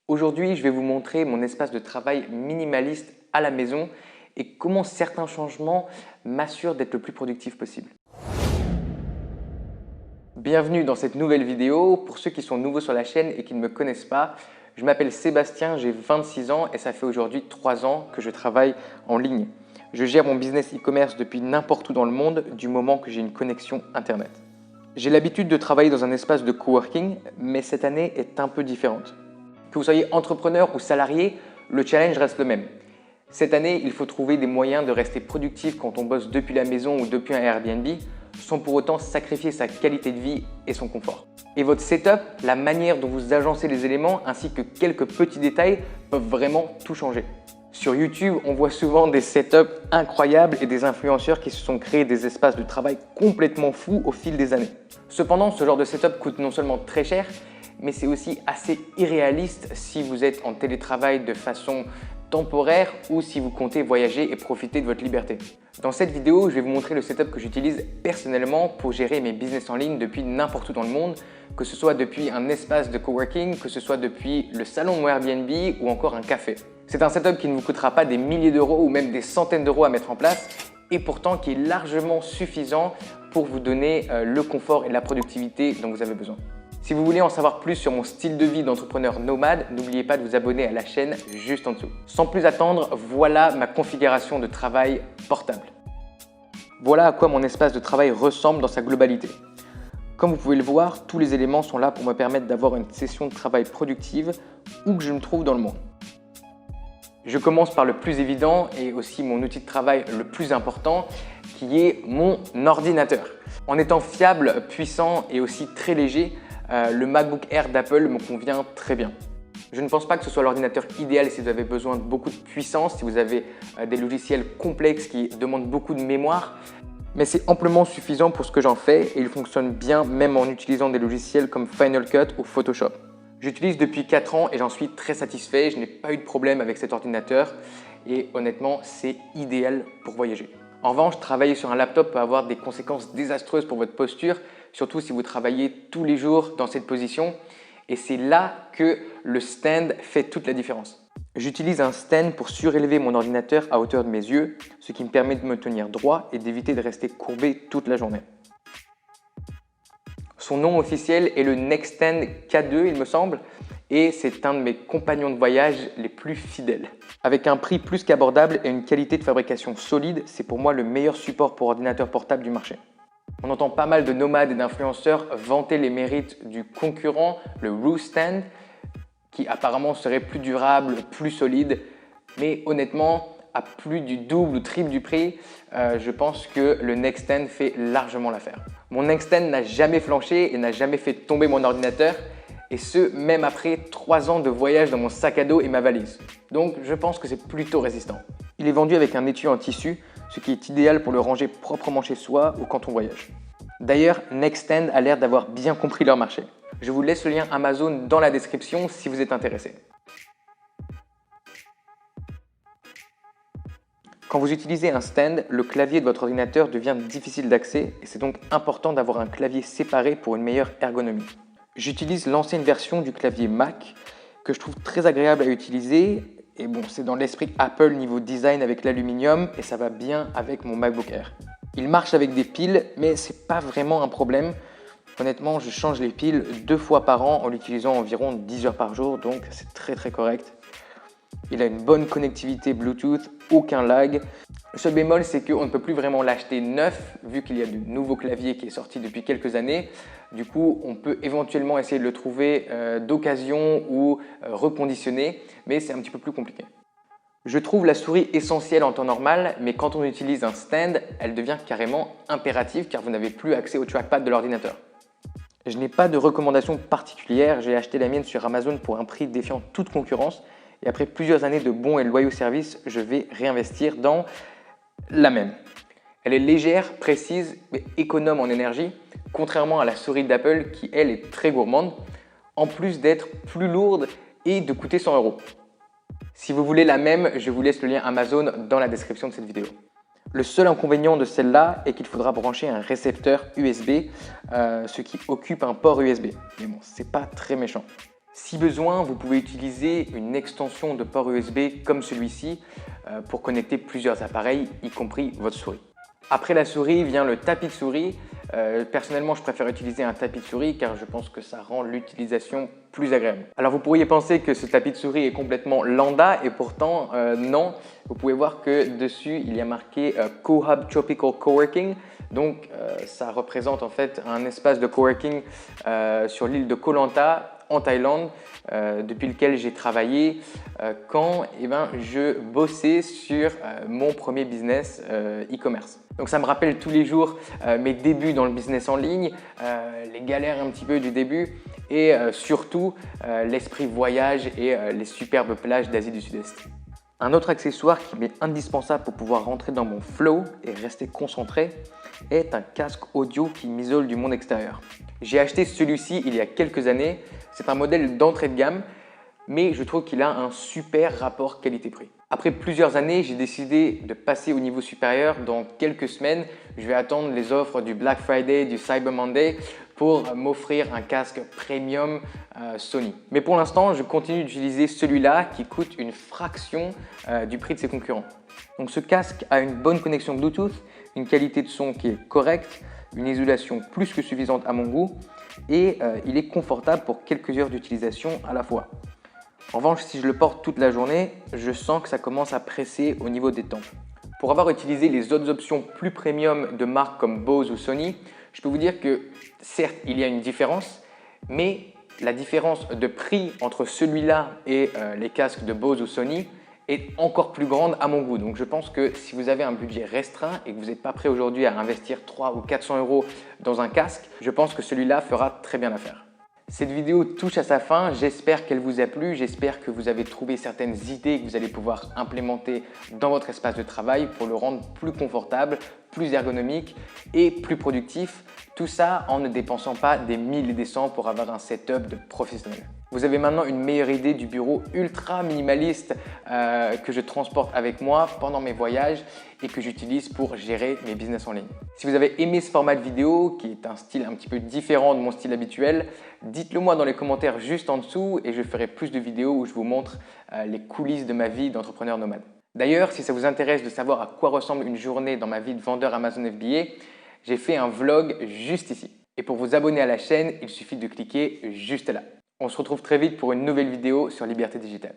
Aujourd'hui, je vais vous montrer mon espace de travail minimaliste à la maison et comment certains changements m'assurent d'être le plus productif possible. Bienvenue dans cette nouvelle vidéo. Pour ceux qui sont nouveaux sur la chaîne et qui ne me connaissent pas, je m'appelle Sébastien, j'ai 26 ans et ça fait aujourd'hui 3 ans que je travaille en ligne. Je gère mon business e-commerce depuis n'importe où dans le monde du moment que j'ai une connexion Internet. J'ai l'habitude de travailler dans un espace de coworking, mais cette année est un peu différente. Que vous soyez entrepreneur ou salarié, le challenge reste le même. Cette année, il faut trouver des moyens de rester productif quand on bosse depuis la maison ou depuis un Airbnb, sans pour autant sacrifier sa qualité de vie et son confort. Et votre setup, la manière dont vous agencez les éléments ainsi que quelques petits détails peuvent vraiment tout changer. Sur YouTube, on voit souvent des setups incroyables et des influenceurs qui se sont créés des espaces de travail complètement fous au fil des années. Cependant, ce genre de setup coûte non seulement très cher, mais c'est aussi assez irréaliste si vous êtes en télétravail de façon temporaire ou si vous comptez voyager et profiter de votre liberté. Dans cette vidéo, je vais vous montrer le setup que j'utilise personnellement pour gérer mes business en ligne depuis n'importe où dans le monde, que ce soit depuis un espace de coworking, que ce soit depuis le salon de mon Airbnb ou encore un café. C'est un setup qui ne vous coûtera pas des milliers d'euros ou même des centaines d'euros à mettre en place et pourtant qui est largement suffisant pour vous donner le confort et la productivité dont vous avez besoin. Si vous voulez en savoir plus sur mon style de vie d'entrepreneur nomade, n'oubliez pas de vous abonner à la chaîne juste en dessous. Sans plus attendre, voilà ma configuration de travail portable. Voilà à quoi mon espace de travail ressemble dans sa globalité. Comme vous pouvez le voir, tous les éléments sont là pour me permettre d'avoir une session de travail productive où que je me trouve dans le monde. Je commence par le plus évident et aussi mon outil de travail le plus important qui est mon ordinateur. En étant fiable, puissant et aussi très léger, le MacBook Air d'Apple me convient très bien. Je ne pense pas que ce soit l'ordinateur idéal si vous avez besoin de beaucoup de puissance, si vous avez des logiciels complexes qui demandent beaucoup de mémoire, mais c'est amplement suffisant pour ce que j'en fais et il fonctionne bien même en utilisant des logiciels comme Final Cut ou Photoshop. J'utilise depuis 4 ans et j'en suis très satisfait, je n'ai pas eu de problème avec cet ordinateur et honnêtement c'est idéal pour voyager. En revanche, travailler sur un laptop peut avoir des conséquences désastreuses pour votre posture, surtout si vous travaillez tous les jours dans cette position et c'est là que le stand fait toute la différence. J'utilise un stand pour surélever mon ordinateur à hauteur de mes yeux, ce qui me permet de me tenir droit et d'éviter de rester courbé toute la journée. Son nom officiel est le Nextstand K2 il me semble et c'est un de mes compagnons de voyage les plus fidèles. Avec un prix plus qu'abordable et une qualité de fabrication solide, c'est pour moi le meilleur support pour ordinateur portable du marché. On entend pas mal de nomades et d'influenceurs vanter les mérites du concurrent, le Roost Stand, qui apparemment serait plus durable, plus solide, mais honnêtement, à plus du double ou triple du prix, je pense que le Nextstand fait largement l'affaire. Mon Nextstand n'a jamais flanché et n'a jamais fait tomber mon ordinateur, et ce, même après 3 ans de voyage dans mon sac à dos et ma valise. Donc, je pense que c'est plutôt résistant. Il est vendu avec un étui en tissu, ce qui est idéal pour le ranger proprement chez soi ou quand on voyage. D'ailleurs, Nextstand a l'air d'avoir bien compris leur marché. Je vous laisse le lien Amazon dans la description si vous êtes intéressé. Quand vous utilisez un stand, le clavier de votre ordinateur devient difficile d'accès et c'est donc important d'avoir un clavier séparé pour une meilleure ergonomie. J'utilise l'ancienne version du clavier Mac que je trouve très agréable à utiliser et bon, c'est dans l'esprit Apple niveau design avec l'aluminium et ça va bien avec mon MacBook Air. Il marche avec des piles mais c'est pas vraiment un problème. Honnêtement, je change les piles 2 fois par an en l'utilisant environ 10 heures par jour donc c'est très correct. Il a une bonne connectivité Bluetooth, aucun lag. Le seul bémol, c'est qu'on ne peut plus vraiment l'acheter neuf vu qu'il y a de nouveaux claviers qui est sorti depuis quelques années. Du coup, on peut éventuellement essayer de le trouver d'occasion ou reconditionné, mais c'est un petit peu plus compliqué. Je trouve la souris essentielle en temps normal, mais quand on utilise un stand, elle devient carrément impérative car vous n'avez plus accès au trackpad de l'ordinateur. Je n'ai pas de recommandation particulière, j'ai acheté la mienne sur Amazon pour un prix défiant toute concurrence. Et après plusieurs années de bons et loyaux services, je vais réinvestir dans la même. Elle est légère, précise, mais économe en énergie, contrairement à la souris d'Apple qui, elle, est très gourmande, en plus d'être plus lourde et de coûter 100 €. Si vous voulez la même, je vous laisse le lien Amazon dans la description de cette vidéo. Le seul inconvénient de celle-là est qu'il faudra brancher un récepteur USB, ce qui occupe un port USB. Mais bon, c'est pas très méchant. Si besoin, vous pouvez utiliser une extension de port USB comme celui-ci pour connecter plusieurs appareils, y compris votre souris. Après la souris vient le tapis de souris. Personnellement, je préfère utiliser un tapis de souris car je pense que ça rend l'utilisation plus agréable. Alors vous pourriez penser que ce tapis de souris est complètement lambda et pourtant non. Vous pouvez voir que dessus il y a marqué Cohub Tropical Coworking. Donc ça représente en fait un espace de coworking sur l'île de Koh Lanta en Thaïlande, depuis lequel j'ai travaillé quand je bossais sur mon premier business e-commerce. Donc ça me rappelle tous les jours mes débuts dans le business en ligne, les galères un petit peu du début et surtout l'esprit voyage et les superbes plages d'Asie du Sud-Est. Un autre accessoire qui m'est indispensable pour pouvoir rentrer dans mon flow et rester concentré est un casque audio qui m'isole du monde extérieur. J'ai acheté celui-ci il y a quelques années. C'est un modèle d'entrée de gamme, mais je trouve qu'il a un super rapport qualité-prix. Après plusieurs années, j'ai décidé de passer au niveau supérieur. Dans quelques semaines, je vais attendre les offres du Black Friday, du Cyber Monday pour m'offrir un casque premium Sony. Mais pour l'instant, je continue d'utiliser celui-là qui coûte une fraction du prix de ses concurrents. Donc ce casque a une bonne connexion Bluetooth, une qualité de son qui est correcte, une isolation plus que suffisante à mon goût et il est confortable pour quelques heures d'utilisation à la fois. En revanche, si je le porte toute la journée, je sens que ça commence à presser au niveau des tempes. Pour avoir utilisé les autres options plus premium de marques comme Bose ou Sony, je peux vous dire que certes, il y a une différence, mais la différence de prix entre celui-là et les casques de Bose ou Sony est encore plus grande à mon goût. Donc je pense que si vous avez un budget restreint et que vous n'êtes pas prêt aujourd'hui à investir 300 ou 400 € dans un casque, je pense que celui-là fera très bien l'affaire. Cette vidéo touche à sa fin, j'espère qu'elle vous a plu, j'espère que vous avez trouvé certaines idées que vous allez pouvoir implémenter dans votre espace de travail pour le rendre plus confortable, plus ergonomique et plus productif. Tout ça en ne dépensant pas des 1000 et des cents pour avoir un setup de professionnel. Vous avez maintenant une meilleure idée du bureau ultra minimaliste que je transporte avec moi pendant mes voyages et que j'utilise pour gérer mes business en ligne. Si vous avez aimé ce format de vidéo, qui est un style un petit peu différent de mon style habituel, dites-le moi dans les commentaires juste en dessous et je ferai plus de vidéos où je vous montre les coulisses de ma vie d'entrepreneur nomade. D'ailleurs, si ça vous intéresse de savoir à quoi ressemble une journée dans ma vie de vendeur Amazon FBA, j'ai fait un vlog juste ici. Et pour vous abonner à la chaîne, il suffit de cliquer juste là. On se retrouve très vite pour une nouvelle vidéo sur Liberté Digitale.